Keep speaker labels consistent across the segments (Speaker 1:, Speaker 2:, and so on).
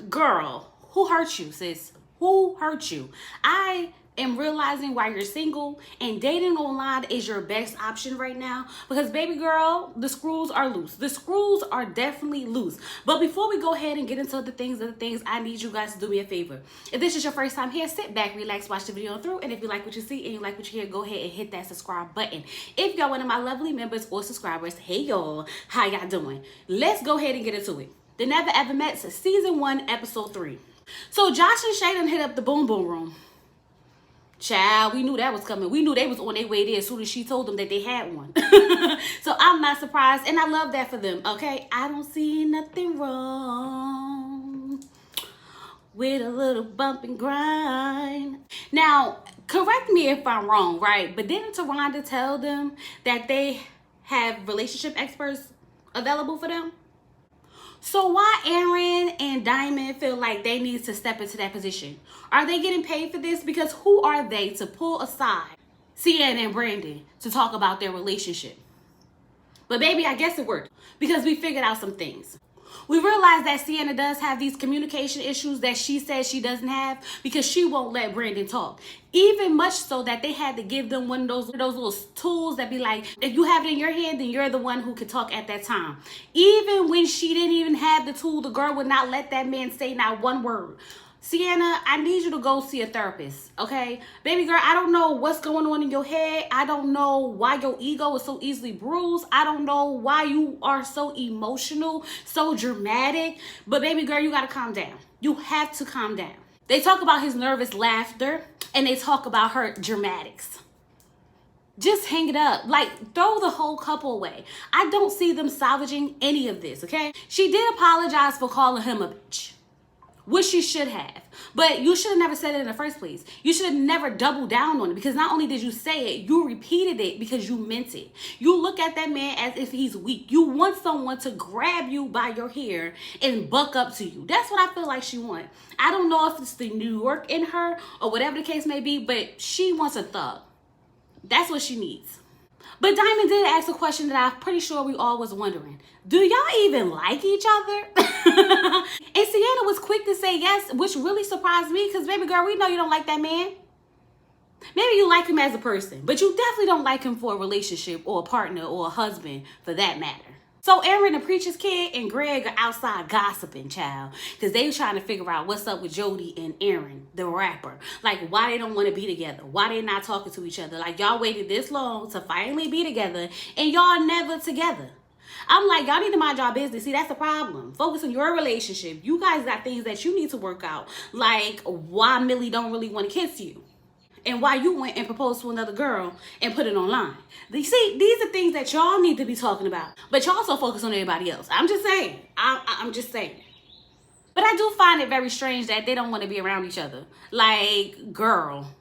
Speaker 1: Girl, who hurt you, sis? Who hurt you? I am realizing why you're single and dating online is your best option right now, because baby girl, the screws are loose. The screws are definitely loose. But before we go ahead and get into the things, I need you guys to do me a favor. If this is your first time here, sit back, relax, watch the video through, and if you like what you see and you like what you hear, go ahead and hit that subscribe button. If y'all one of my lovely members or subscribers, hey y'all, how y'all doing? Let's go ahead and get into it. The Never Ever Met, season 1, episode 3. So Josh and Shay done hit up the boom boom room. Child, we knew that was coming. We knew they was on their way there as soon as she told them that they had one. So I'm not surprised, and I love that for them, okay? I don't see nothing wrong with a little bump and grind. Now, correct me if I'm wrong, right? But didn't Taronda tell them that they have relationship experts available for them? So why Aaron and Diamond feel like they need to step into that position? Are they getting paid for this? Because who are they to pull aside Sienna and Brandon to talk about their relationship? But baby, I guess it worked because we figured out some things. We realized that Sienna does have these communication issues that she says she doesn't have because she won't let Brandon talk. Even much so that they had to give them one of those little tools that be like, if you have it in your hand, then you're the one who can talk at that time. Even when she didn't even have the tool, the girl would not let that man say not one word. Sienna, I need you to go see a therapist, okay? Baby girl, I don't know what's going on in your head. I don't know why your ego is so easily bruised. I don't know why you are so emotional, so dramatic. But baby girl, you gotta calm down. You have to calm down. They talk about his nervous laughter and they talk about her dramatics. Just hang it up. Like, throw the whole couple away. I don't see them salvaging any of this, okay? She did apologize for calling him a bitch, which she should have. But you should have never said it in the first place. You should have never doubled down on it, because not only did you say it, you repeated it because you meant it. You look at that man as if he's weak. You want someone to grab you by your hair and buck up to you. That's what I feel like she wants. I don't know if it's the New York in her or whatever the case may be, but she wants a thug. That's what she needs. But Diamond did ask a question that I'm pretty sure we all was wondering. Do y'all even like each other? And Sienna was quick to say yes, which really surprised me because, baby girl, we know you don't like that man. Maybe you like him as a person, but you definitely don't like him for a relationship or a partner or a husband for that matter. So Aaron, the preacher's kid, and Greg are outside gossiping, child, because they were trying to figure out what's up with Jody and Aaron, the rapper. Like, why they don't want to be together. Why they not talking to each other. Like, y'all waited this long to finally be together, and y'all never together. I'm like, y'all need to mind y'all business. See, that's the problem. Focus on your relationship. You guys got things that you need to work out. Like, why Millie don't really want to kiss you. And why you went and proposed to another girl and put it online. You see, these are things that y'all need to be talking about. But y'all also focus on everybody else. I'm just saying. I'm just saying. But I do find it very strange that they don't want to be around each other. Like, girl,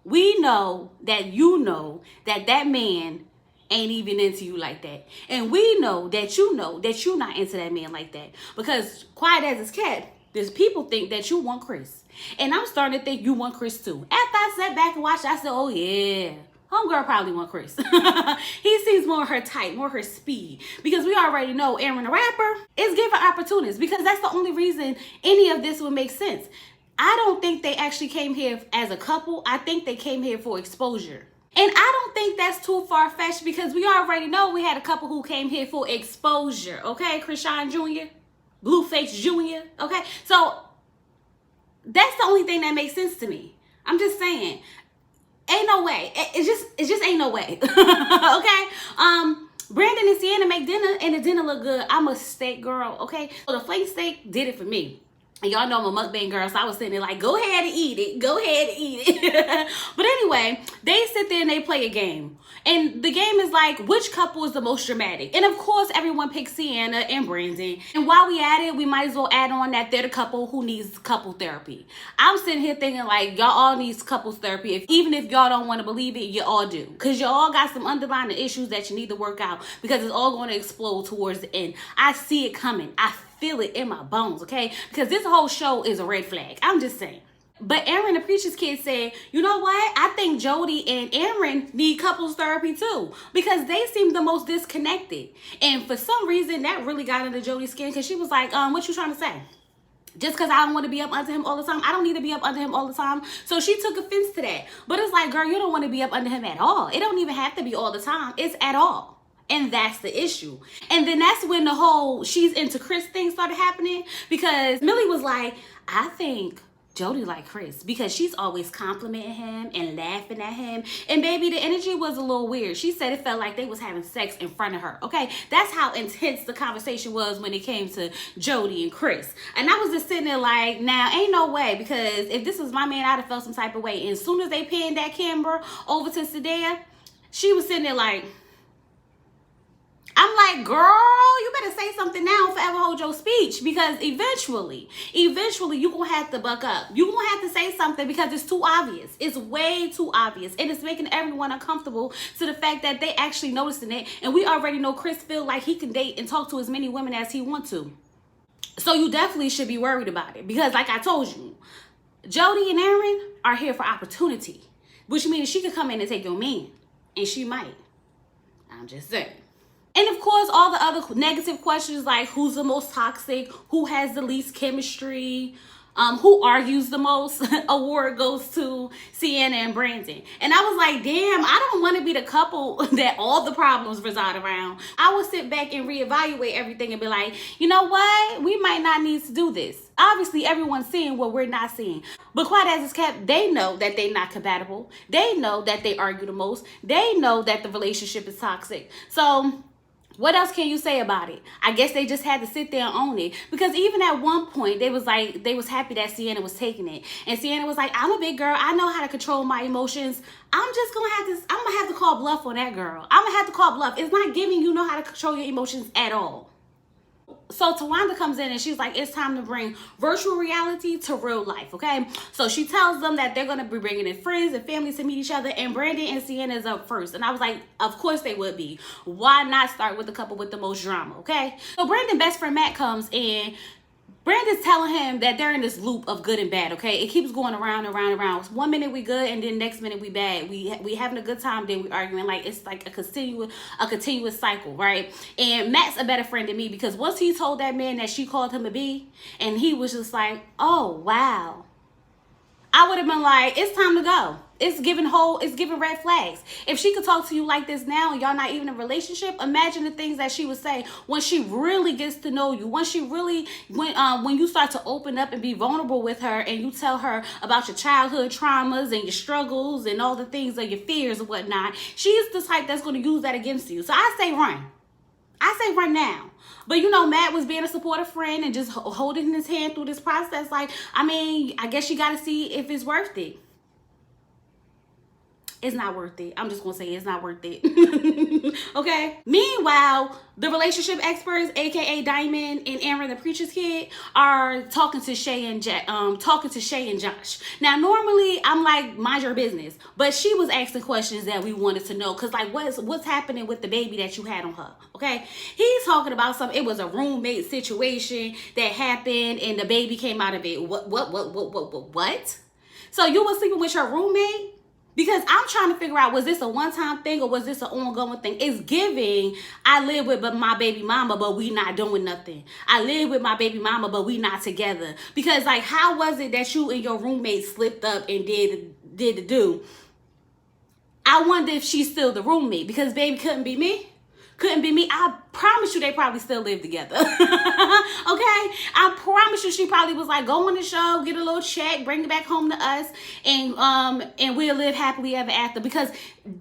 Speaker 1: we know that you know that that man ain't even into you like that. And we know that you're not into that man like that. Because quiet as it's kept, there's people think that you want Chris. And I'm starting to think you want Chris too. After I sat back and watched, I said, oh yeah, homegirl probably want Chris. He seems more her type, more her speed. Because we already know Aaron the rapper is giving opportunities. Because that's the only reason any of this would make sense. I don't think they actually came here as a couple. I think they came here for exposure. And I don't think that's too far-fetched because we already know we had a couple who came here for exposure. Okay, Krishan Jr., Blueface Jr., okay? So that's the only thing that makes sense to me. I'm just saying, ain't no way. It just ain't no way. Okay? Brandon and Sienna make dinner and the dinner look good. I'm a steak girl, okay? So the flake steak did it for me. And y'all know I'm a mukbang girl, so I was sitting there like, go ahead and eat it. Go ahead and eat it. But anyway, they sit there and they play a game. And the game is like, which couple is the most dramatic? And of course, everyone picks Sienna and Brandon. And while we at it, we might as well add on that they're the couple who needs couple therapy. I'm sitting here thinking like, y'all all need couples therapy. Even if y'all don't want to believe it, you all do. Because you all got some underlying issues that you need to work out. Because it's all going to explode towards the end. I see it coming. I feel it in my bones, okay? Because this whole show is a red flag. I'm just saying. But Aaron, the preacher's kid, said, you know what? I think Jody and Aaron need couples therapy too. Because they seem the most disconnected. And for some reason, that really got into Jody's skin. Because she was like, what you trying to say? Just because I don't want to be up under him all the time, I don't need to be up under him all the time. So she took offense to that. But it's like, girl, you don't want to be up under him at all. It don't even have to be all the time. It's at all. And that's the issue. And then that's when the whole she's into Chris thing started happening. Because Millie was like, I think Jody like Chris because she's always complimenting him and laughing at him. And baby, the energy was a little weird. She said it felt like they was having sex in front of her. Okay, that's how intense the conversation was when it came to Jody and Chris. And I was just sitting there like, now ain't no way, because if this was my man, I'd have felt some type of way. And as soon as they panned that camera over to Sadea, she was sitting there like, I'm like, girl, you better say something now, forever hold your speech, because eventually you're going to have to buck up. You're going to have to say something because it's too obvious. It's way too obvious. And it's making everyone uncomfortable to the fact that they actually noticing it. And we already know Chris feel like he can date and talk to as many women as he wants to. So you definitely should be worried about it, because like I told you, Jody and Aaron are here for opportunity, which means she could come in and take your man, and she might. I'm just saying. And of course, all the other negative questions like who's the most toxic, who has the least chemistry, who argues the most, award goes to Sienna and Brandon. And I was like, damn, I don't want to be the couple that all the problems reside around. I would sit back and reevaluate everything and be like, you know what? We might not need to do this. Obviously, everyone's seeing what we're not seeing. But quite as it's kept, they know that they're not compatible. They know that they argue the most. They know that the relationship is toxic. So what else can you say about it? I guess they just had to sit there and own it. Because even at one point, they was happy that Sienna was taking it. And Sienna was like, I'm a big girl. I know how to control my emotions. I'm gonna have to call bluff on that girl. I'm gonna have to call bluff. It's not giving you know how to control your emotions at all. So Tawanda comes in and she's like, it's time to bring virtual reality to real life, okay? So she tells them that they're going to be bringing in friends and families to meet each other, and Brandon and Sienna is up first. And I was like, of course they would be. Why not start with the couple with the most drama, okay? So Brandon's best friend Matt comes in. Brandon's telling him that they're in this loop of good and bad, okay? It keeps going around and around and around. 1 minute we good, and then next minute we bad. We having a good time, then we arguing. Like, it's like a continuous cycle, right? And Matt's a better friend than me, because once he told that man that she called him a B, and he was just like, oh, wow. I would have been like, it's time to go. It's giving red flags. If she could talk to you like this now and y'all not even in a relationship, imagine the things that she would say when she really gets to know you. When you start to open up and be vulnerable with her, and you tell her about your childhood traumas and your struggles and all the things of your fears and whatnot. She's the type that's going to use that against you. So I say run. I say run now. But you know, Matt was being a supportive friend and just holding his hand through this process. Like, I mean, I guess you got to see if it's worth it. It's not worth it. I'm just going to say it's not worth it. Okay. Meanwhile, the relationship experts, aka Diamond and Aaron, the preacher's kid, are talking to Shay and Josh. Now, normally I'm like, mind your business, but she was asking questions that we wanted to know, because like, what's happening with the baby that you had on her? Okay. He's talking about something. It was a roommate situation that happened, and the baby came out of it. What? So you were sleeping with your roommate? Because I'm trying to figure out, was this a one-time thing or was this an ongoing thing? It's giving, I live with my baby mama, but we not doing nothing. I live with my baby mama, but we not together. Because, like, how was it that you and your roommate slipped up and did the do? I wonder if she's still the roommate, because baby couldn't be me. Couldn't be me. I promise you they probably still live together. Okay? I promise you she probably was like, go on the show, get a little check, bring it back home to us, and we'll live happily ever after. Because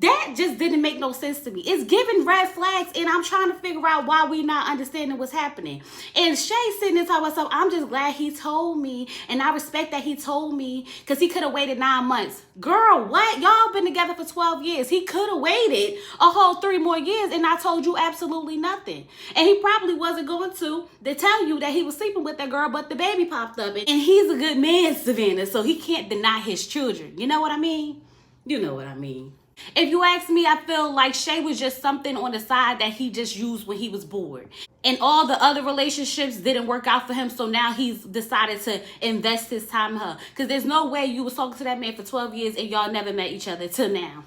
Speaker 1: that just didn't make no sense to me. It's giving red flags, and I'm trying to figure out why we not understanding what's happening. And Shay sitting there talking about something. I'm just glad he told me, and I respect that he told me, because he could have waited 9 months. Girl, what? Y'all been together for 12 years. He could have waited a whole 3 more years, and I told you absolutely nothing. And he probably wasn't going to tell you that he was sleeping with that girl, but the baby popped up. And he's a good man, Savannah, so he can't deny his children. You know what I mean? You know what I mean. If you ask me, I feel like Shay was just something on the side that he just used when he was bored. And all the other relationships didn't work out for him, so now he's decided to invest his time in her. Because there's no way you was talking to that man for 12 years and y'all never met each other till now.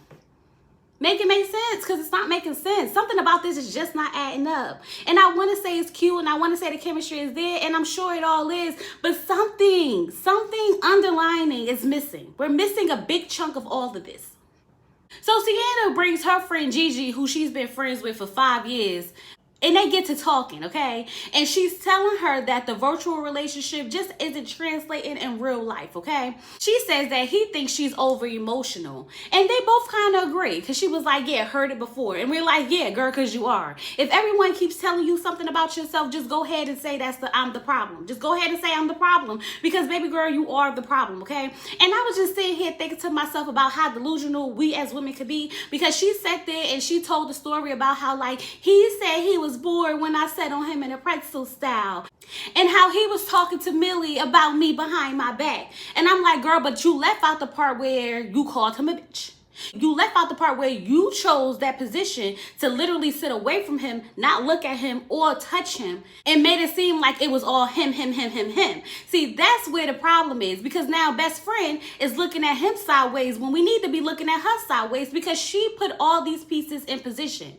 Speaker 1: Make it make sense, because it's not making sense. Something about this is just not adding up. And I want to say it's cute, and I want to say the chemistry is there, and I'm sure it all is, but something underlining is missing. We're missing a big chunk of all of this. So Sienna brings her friend Gigi, who she's been friends with for 5 years, and they get to talking, okay? And she's telling her that the virtual relationship just isn't translating in real life, okay? She says that he thinks she's over emotional. And they both kind of agree, because she was like, yeah, heard it before. And we're like, yeah, girl, because you are. If everyone keeps telling you something about yourself, just go ahead and say I'm the problem. Just go ahead and say I'm the problem, because baby girl, you are the problem, okay? And I was just sitting here thinking to myself about how delusional we as women could be, because she sat there and she told the story about how, like, he said he was bored when I sat on him in a pretzel style, and how he was talking to Millie about me behind my back. And I'm like, girl, but you left out the part where you called him a bitch. You left out the part where you chose that position to literally sit away from him, not look at him or touch him, and made it seem like it was all him. See, that's where the problem is, because now best friend is looking at him sideways when we need to be looking at her sideways, because she put all these pieces in position.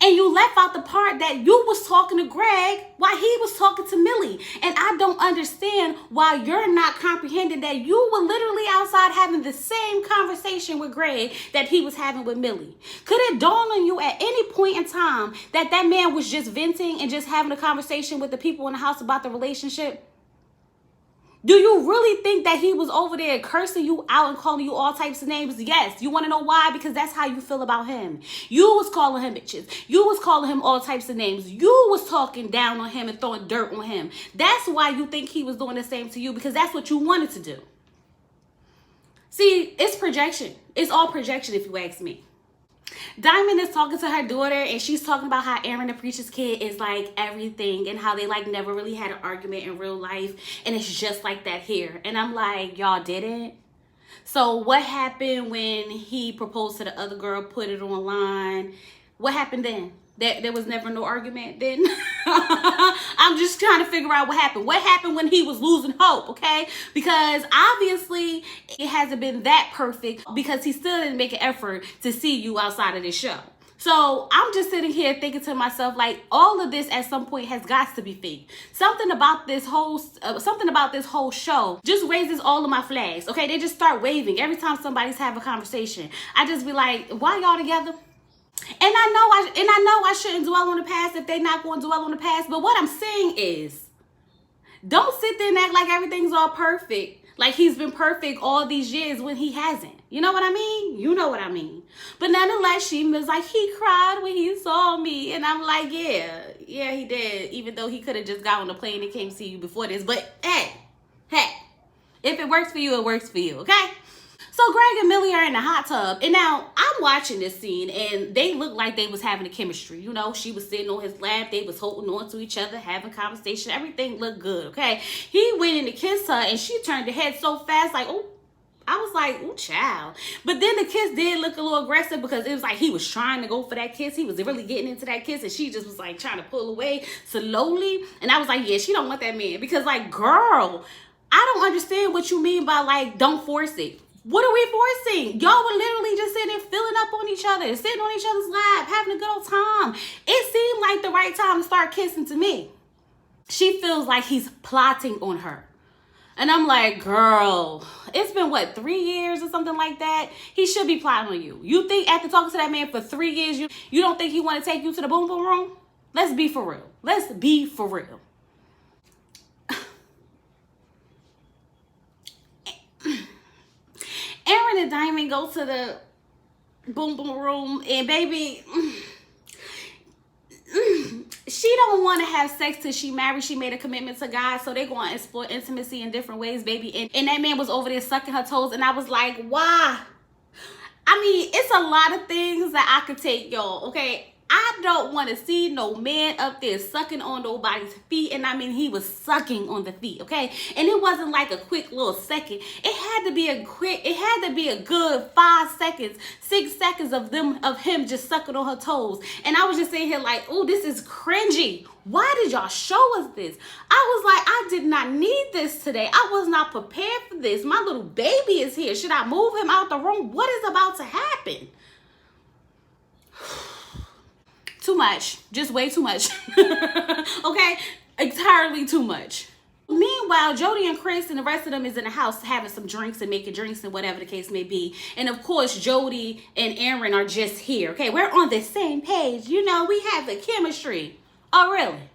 Speaker 1: And you left out the part that you was talking to Greg while he was talking to Millie. And I don't understand why you're not comprehending that you were literally outside having the same conversation with Greg that he was having with Millie. Could it dawn on you at any point in time that that man was just venting and just having a conversation with the people in the house about the relationship? Do you really think that he was over there cursing you out and calling you all types of names? Yes. You want to know why? Because that's how you feel about him. You was calling him bitches. You was calling him all types of names. You was talking down on him and throwing dirt on him. That's why you think he was doing the same to you, because that's what you wanted to do. See, it's projection. It's all projection, if you ask me. Diamond is talking to her daughter, and she's talking about how Aaron the preacher's kid is like everything, and how they like never really had an argument in real life, and it's just like that here. And I'm like, y'all didn't? So what happened when he proposed to the other girl, put it online? What happened then? There was never no argument then? I'm just trying to figure out what happened. What happened when he was losing hope, okay? Because obviously it hasn't been that perfect, because he still didn't make an effort to see you outside of this show. So I'm just sitting here thinking to myself, like, all of this at some point has got to be fake. Something about this whole show just raises all of my flags, okay? They just start waving every time somebody's having a conversation. I just be like, why y'all together? And I know I shouldn't dwell on the past if they're not going to dwell on the past. But what I'm saying is, don't sit there and act like everything's all perfect, like he's been perfect all these years when he hasn't. You know what I mean? You know what I mean. But nonetheless, she was like, he cried when he saw me. And I'm like, yeah, he did. Even though he could have just got on the plane and came see you before this. But hey, if it works for you, it works for you, okay? So Greg and Millie are in the hot tub, and now I'm watching this scene, and they look like they was having a chemistry. You know, she was sitting on his lap, they was holding on to each other, having conversation. Everything looked good, okay? He went in to kiss her, and she turned her head so fast, like, oh, I was like, oh, child. But then the kiss did look a little aggressive, because it was like he was trying to go for that kiss. He was really getting into that kiss, and she just was like trying to pull away slowly. And I was like, yeah, she don't want that man, because like, girl, I don't understand what you mean by like, don't force it. What are we forcing? Y'all were literally just sitting there filling up on each other, sitting on each other's lap, having a good old time. It seemed like the right time to start kissing to me. She feels like he's plotting on her. And I'm like, girl, it's been what, 3 years or something like that? He should be plotting on you. You think after talking to that man for 3 years, you don't think he want to take you to the boom boom room? Let's be for real. Let's be for real. Aaron and Diamond go to the boom boom room, and baby, she don't want to have sex till she married. She made a commitment to God, so they're going to explore intimacy in different ways, baby. And that man was over there sucking her toes, and I was like, why? I mean, it's a lot of things that I could take, y'all, okay? I I don't want to see no man up there sucking on nobody's feet. And I mean, he was sucking on the feet, okay? And it wasn't like a quick little second. It had to be a good 5 seconds, 6 seconds of him just sucking on her toes. And I was just sitting here like, oh, this is cringy. Why did y'all show us this? I was like, I did not need this today. I was not prepared for this. My little baby is here. Should I move him out the room? What is about to happen? Too much. Just way too much. Okay? Entirely too much. Meanwhile, Jody and Chris and the rest of them is in the house having some drinks and making drinks and whatever the case may be. And of course, Jody and Aaron are just here. Okay, we're on the same page. You know, we have the chemistry. Oh, really?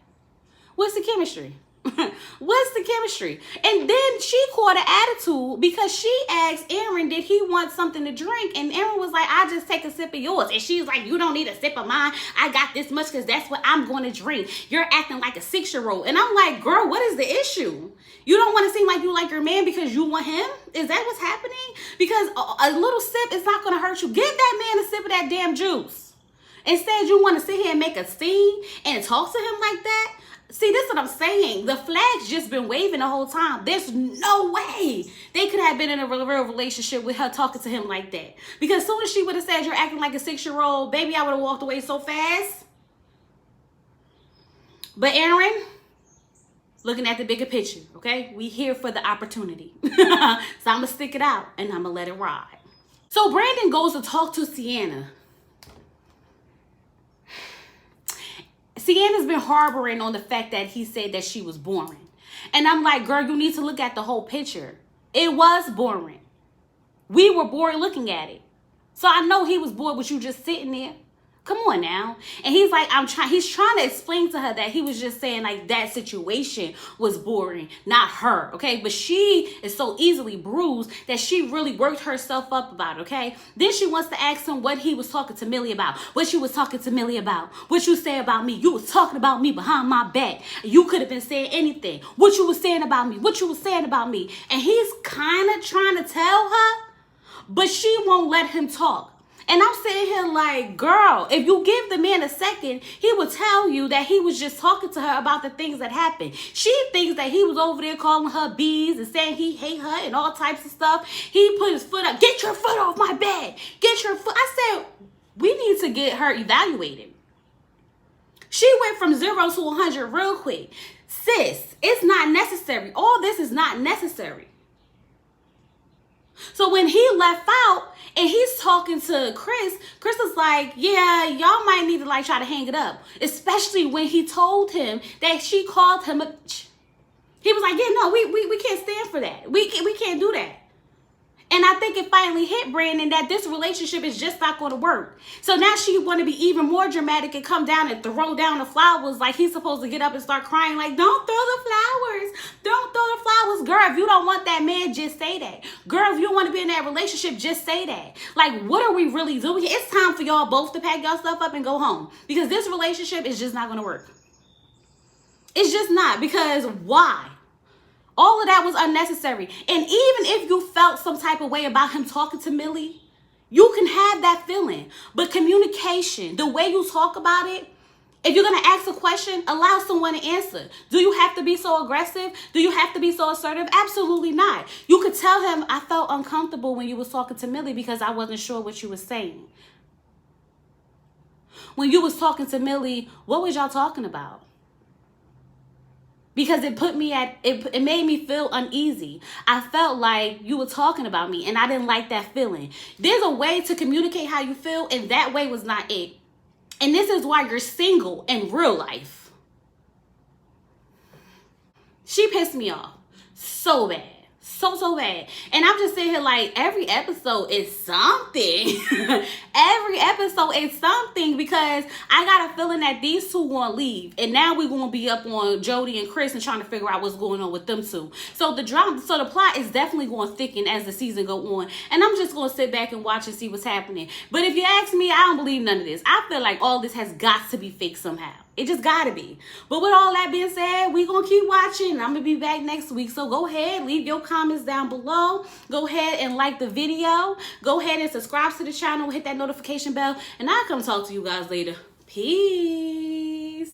Speaker 1: What's the chemistry? What's the chemistry? And then she caught an attitude because she asked Aaron, did he want something to drink? And Aaron was like, I just take a sip of yours. And she's like, you don't need a sip of mine. I got this much because that's what I'm going to drink. You're acting like a 6-year-old. And I'm like, girl, what is the issue? You don't want to seem like you like your man because you want him? Is that what's happening? Because a little sip is not going to hurt you. Give that man a sip of that damn juice. Instead, you want to sit here and make a scene and talk to him like that? See, this is what I'm saying. The flag's just been waving the whole time. There's no way they could have been in a real relationship with her talking to him like that. Because as soon as she would have said, you're acting like a 6-year-old, baby, I would have walked away so fast. But Aaron, looking at the bigger picture, okay? We here for the opportunity. So I'm going to stick it out and I'm going to let it ride. So Brandon goes to talk to Sienna. Sienna's been harboring on the fact that he said that she was boring. And I'm like, girl, you need to look at the whole picture. It was boring. We were bored looking at it. So I know he was bored with you just sitting there. Come on now. And he's like, he's trying to explain to her that he was just saying like that situation was boring, not her, okay? But she is so easily bruised that she really worked herself up about it, okay? Then she wants to ask him what he was talking to Millie about. What you was talking to Millie about. What you say about me. You was talking about me behind my back. You could have been saying anything. What you was saying about me. What you was saying about me. And he's kind of trying to tell her, but she won't let him talk. And I'm sitting here like, girl, if you give the man a second, he will tell you that he was just talking to her about the things that happened. She thinks that he was over there calling her bees and saying he hate her and all types of stuff. He put his foot up. Get your foot off my bed. Get your foot. I said, we need to get her evaluated. She went from 0 to 100 real quick. Sis, it's not necessary. All this is not necessary. So when he left out and he's talking to Chris is like, yeah, y'all might need to like try to hang it up. Especially when he told him that she called him a... He was like, yeah, no, we can't stand for that. We can't do that. And I think it finally hit Brandon that this relationship is just not going to work. So now she want to be even more dramatic and come down and throw down the flowers like he's supposed to get up and start crying like, don't throw the flowers. Don't throw the flowers. Girl, if you don't want that man, just say that. Girl, if you want to be in that relationship, just say that. Like, what are we really doing? It's time for y'all both to pack y'all stuff up and go home. Because this relationship is just not going to work. It's just not. Because why? All of that was unnecessary. And even if you felt some type of way about him talking to Millie, you can have that feeling. But communication, the way you talk about it, if you're going to ask a question, allow someone to answer. Do you have to be so aggressive? Do you have to be so assertive? Absolutely not. You could tell him, I felt uncomfortable when you was talking to Millie because I wasn't sure what you were saying. When you was talking to Millie, what was y'all talking about? Because it put me at, it made me feel uneasy. I felt like you were talking about me and I didn't like that feeling. There's a way to communicate how you feel and that way was not it. And this is why you're single in real life. She pissed me off so bad. So bad. And I'm just sitting here like every episode is something. Every episode is something because I got a feeling that these two gonna leave. And now we're gonna be up on Jody and Chris and trying to figure out what's going on with them two. So the plot is definitely going to thicken as the season go on. And I'm just gonna sit back and watch and see what's happening. But if you ask me, I don't believe none of this. I feel like all this has got to be fake somehow. It just gotta be. But with all that being said, we gonna keep watching. I'm gonna be back next week. So go ahead, leave your comments down below. Go ahead and like the video. Go ahead and subscribe to the channel. Hit that notification bell. And I'll come talk to you guys later. Peace.